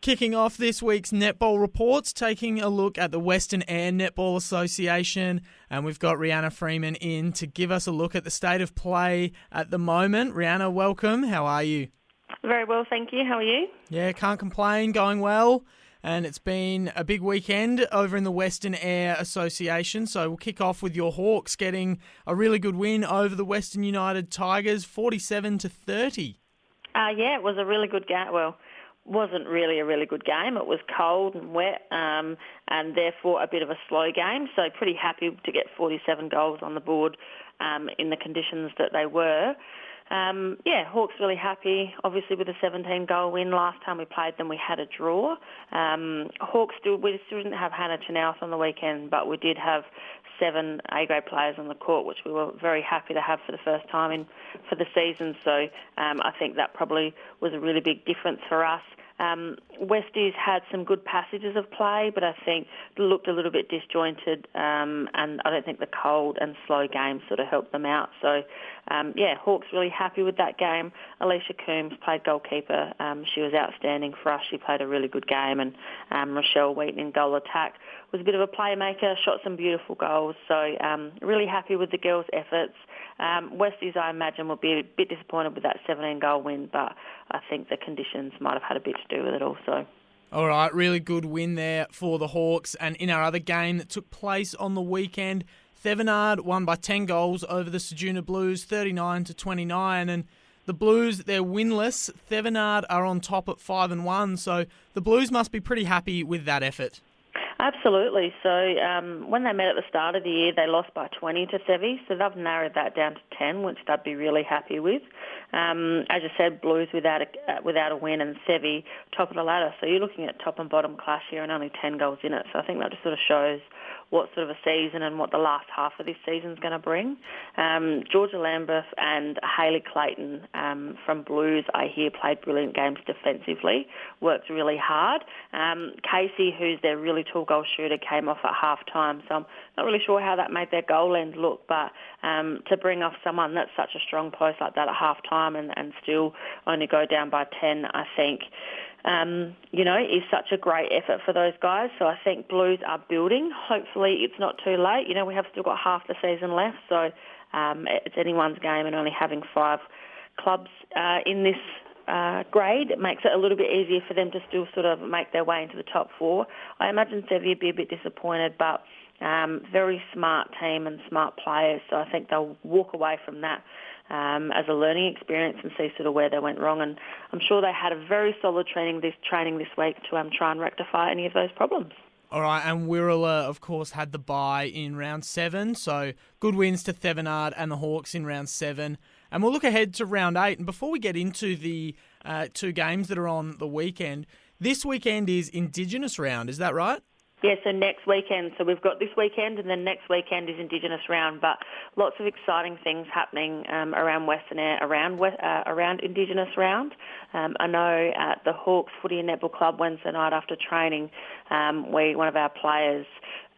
Kicking off this week's netball reports, taking a look at the Western Eyre Netball Association, and we've got Reanna Freeman in to give us a look at the state of play at the moment. Reanna, welcome. How are you? Very well, thank you. How are you? Yeah, can't complain. Going well. And it's been a big weekend over in the Western Eyre Association. So we'll kick off with your Hawks getting a really good win over the Western United Tigers, 47-30. Yeah, it was a really good game. Well, wasn't really a really good game. It was cold and wet and therefore a bit of a slow game. So pretty happy to get 47 goals on the board in the conditions that they were. Hawks really happy, obviously, with a 17-goal win. Last time we played them, we had a draw. We still didn't have Hannah Chinaus on the weekend, but we did have 7 A-grade players on the court, which we were very happy to have for the first time for the season. So I think that probably was a really big difference for us. Westies had some good passages of play, but I think looked a little bit disjointed, and I don't think the cold and slow game sort of helped them out. So, Hawks really happy with that game. Alicia Coombs played goalkeeper. She was outstanding for us. She played a really good game, and Rochelle Wheaton in goal attack was a bit of a playmaker, shot some beautiful goals. So really happy with the girls' efforts. Westies, I imagine, will be a bit disappointed with that 17-goal win, but I think the conditions might have had a bit to do with it also. All right, really good win there for the Hawks. And in our other game that took place on the weekend, Thevenard won by 10 goals over the Ceduna Blues, 39-29. And the Blues, they're winless. Thevenard are on top at 5-1, so the Blues must be pretty happy with that effort. Absolutely. So when they met at the start of the year, they lost by 20 to Sevi, so they've narrowed that down to 10, which they'd be really happy with. As you said, Blues without a win, and Sevi top of the ladder. So you're looking at top and bottom clash here and only 10 goals in it. So I think that just sort of shows what sort of a season and what the last half of this season is going to bring. Georgia Lambeth and Hayley Clayton from Blues, I hear, played brilliant games defensively, worked really hard. Casey, who's their really tall goal shooter, came off at half-time, so I'm not really sure how that made their goal end look, but to bring off someone that's such a strong post like that at half-time and still only go down by 10, I think, is such a great effort for those guys. So I think Blues are building. Hopefully it's not too late. We have still got half the season left, so it's anyone's game, and only having 5 clubs in this grade, it makes it a little bit easier for them to still sort of make their way into the top 4. I imagine Sevi would be a bit disappointed, but very smart team and smart players, so I think they'll walk away from that as a learning experience and see sort of where they went wrong. And I'm sure they had a very solid training this week to try and rectify any of those problems. All right, and Wirrala, of course, had the bye in round 7, so good wins to Thevenard and the Hawks in round 7. And we'll look ahead to round 8. And before we get into the 2 games that are on the weekend, this weekend is Indigenous round, is that right? Yeah, so next weekend. So we've got this weekend, and then next weekend is Indigenous round. But lots of exciting things happening around Western Eyre, around Indigenous round. I know at the Hawks Footy and Netball Club Wednesday night after training, one of our players,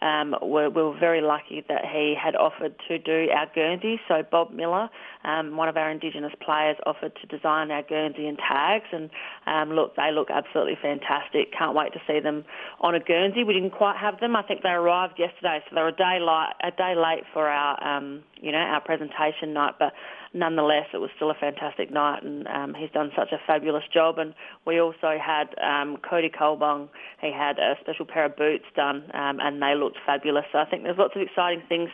we were very lucky that he had offered to do our Guernsey. So Bob Miller, one of our Indigenous players, offered to design our Guernsey and tags, and they look absolutely fantastic. Can't wait to see them on a Guernsey. We didn't quite have them. I think they arrived yesterday, so they're a day late for our our presentation night, but nonetheless, it was still a fantastic night, and he's done such a fabulous job. And we also had Cody Colbong. He had a special pair of boots done, and they looked fabulous. So I think there's lots of exciting things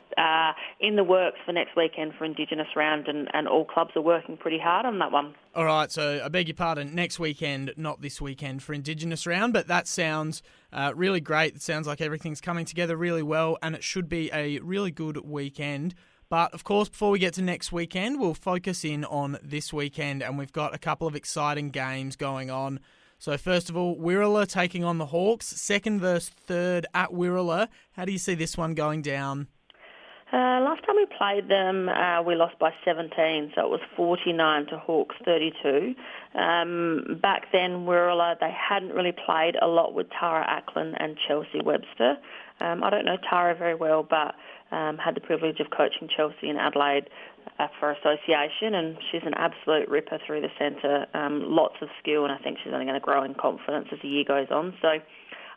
in the works for next weekend for Indigenous round, and all clubs are working pretty hard on that one. All right, so I beg your pardon, next weekend, not this weekend for Indigenous round, but that sounds really great. It sounds like everything's coming together really well, and it should be a really good weekend. But, of course, before we get to next weekend, we'll focus in on this weekend, and we've got a couple of exciting games going on. So, first of all, Wirrala taking on the Hawks, 2nd versus 3rd at Wirrala. How do you see this one going down? Last time we played them, we lost by 17, so it was 49 to Hawks 32. Back then, Wirrala, they hadn't really played a lot with Tara Ackland and Chelsea Webster. I don't know Tara very well, but had the privilege of coaching Chelsea in Adelaide for association, and she's an absolute ripper through the centre, lots of skill, and I think she's only going to grow in confidence as the year goes on. So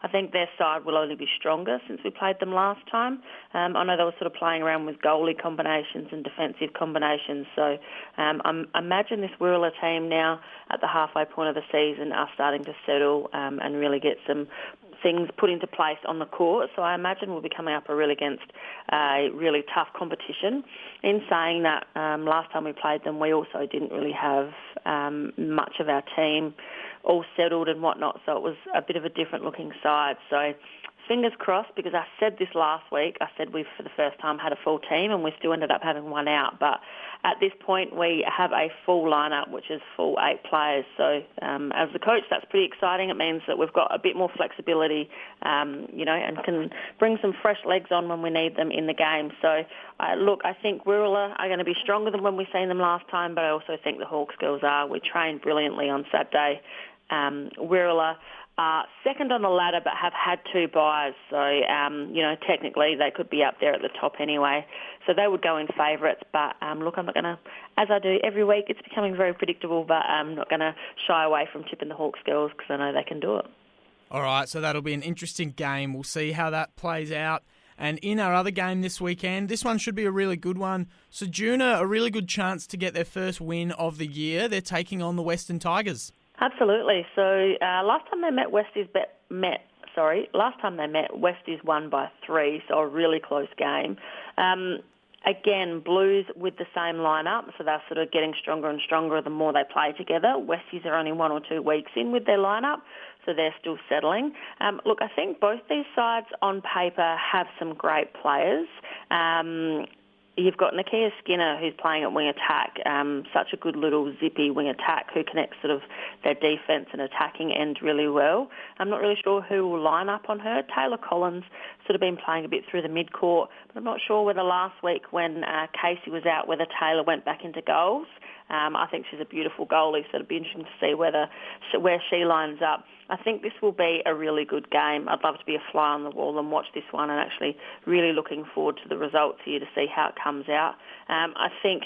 I think their side will only be stronger since we played them last time. I know they were sort of playing around with goalie combinations and defensive combinations. So I imagine this Wirrala team now at the halfway point of the season are starting to settle and really get some things put into place on the court. So I imagine we'll be coming up against a really tough competition. In saying that, last time we played them, we also didn't really have much of our team all settled and whatnot, so it was a bit of a different looking side. So fingers crossed, because I said this last week, I said we for the first time had a full team and we still ended up having one out. But at this point we have a full lineup, which is full 8 players. So as the coach, that's pretty exciting. It means that we've got a bit more flexibility, and can bring some fresh legs on when we need them in the game. So I think Wirrala are going to be stronger than when we seen them last time, but I also think the Hawks girls are. We trained brilliantly on Saturday. Wirrala are second on the ladder but have had 2 byes, so technically they could be up there at the top anyway, so they would go in favourites. But I'm not going to, as I do every week, it's becoming very predictable, but I'm not going to shy away from tipping the Hawks girls because I know they can do it. All right, so that'll be an interesting game. We'll see how that plays out. And in our other game this weekend, this one should be a really good one. Ceduna, a really good chance to get their first win of the year. They're taking on the Western Tigers. Absolutely. So last time they met, Westies won by 3, so a really close game. Again, Blues with the same lineup, so they're sort of getting stronger and stronger the more they play together. Westies are only 1 or 2 weeks in with their lineup, so they're still settling. I think both these sides on paper have some great players. You've got Nakia Skinner, who's playing at wing attack, such a good little zippy wing attack who connects sort of their defence and attacking end really well. I'm not really sure who will line up on her. Taylor Collins sort of been playing a bit through the mid-court, but I'm not sure whether last week when Casey was out, whether Taylor went back into goals. I think she's a beautiful goalie, so it'll be interesting to see where she lines up. I think this will be a really good game. I'd love to be a fly on the wall and watch this one, and actually really looking forward to the results here to see how it comes out. I think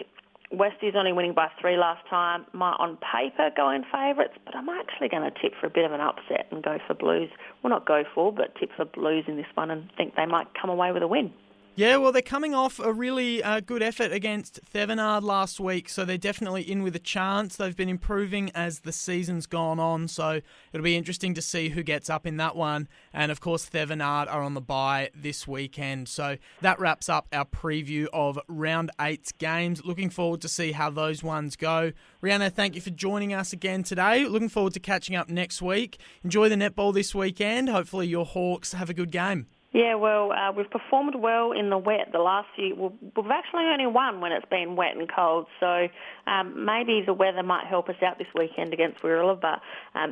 Westie's only winning by 3 last time. Might on paper go in favourites, but I'm actually going to tip for a bit of an upset and go for Blues. Well, not go for, but tip for Blues in this one and think they might come away with a win. Yeah, well, they're coming off a really good effort against Thevenard last week, so they're definitely in with a chance. They've been improving as the season's gone on, so it'll be interesting to see who gets up in that one. And, of course, Thevenard are on the bye this weekend. So that wraps up our preview of Round 8's games. Looking forward to see how those ones go. Reanna, thank you for joining us again today. Looking forward to catching up next week. Enjoy the netball this weekend. Hopefully your Hawks have a good game. Yeah, well, we've performed well in the wet the last few. We've actually only won when it's been wet and cold, so maybe the weather might help us out this weekend against Wirrala, but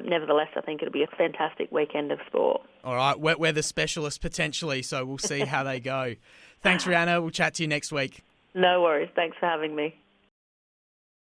nevertheless, I think it'll be a fantastic weekend of sport. All right, wet weather specialist potentially, so we'll see how they go. Thanks, Reanna. We'll chat to you next week. No worries. Thanks for having me.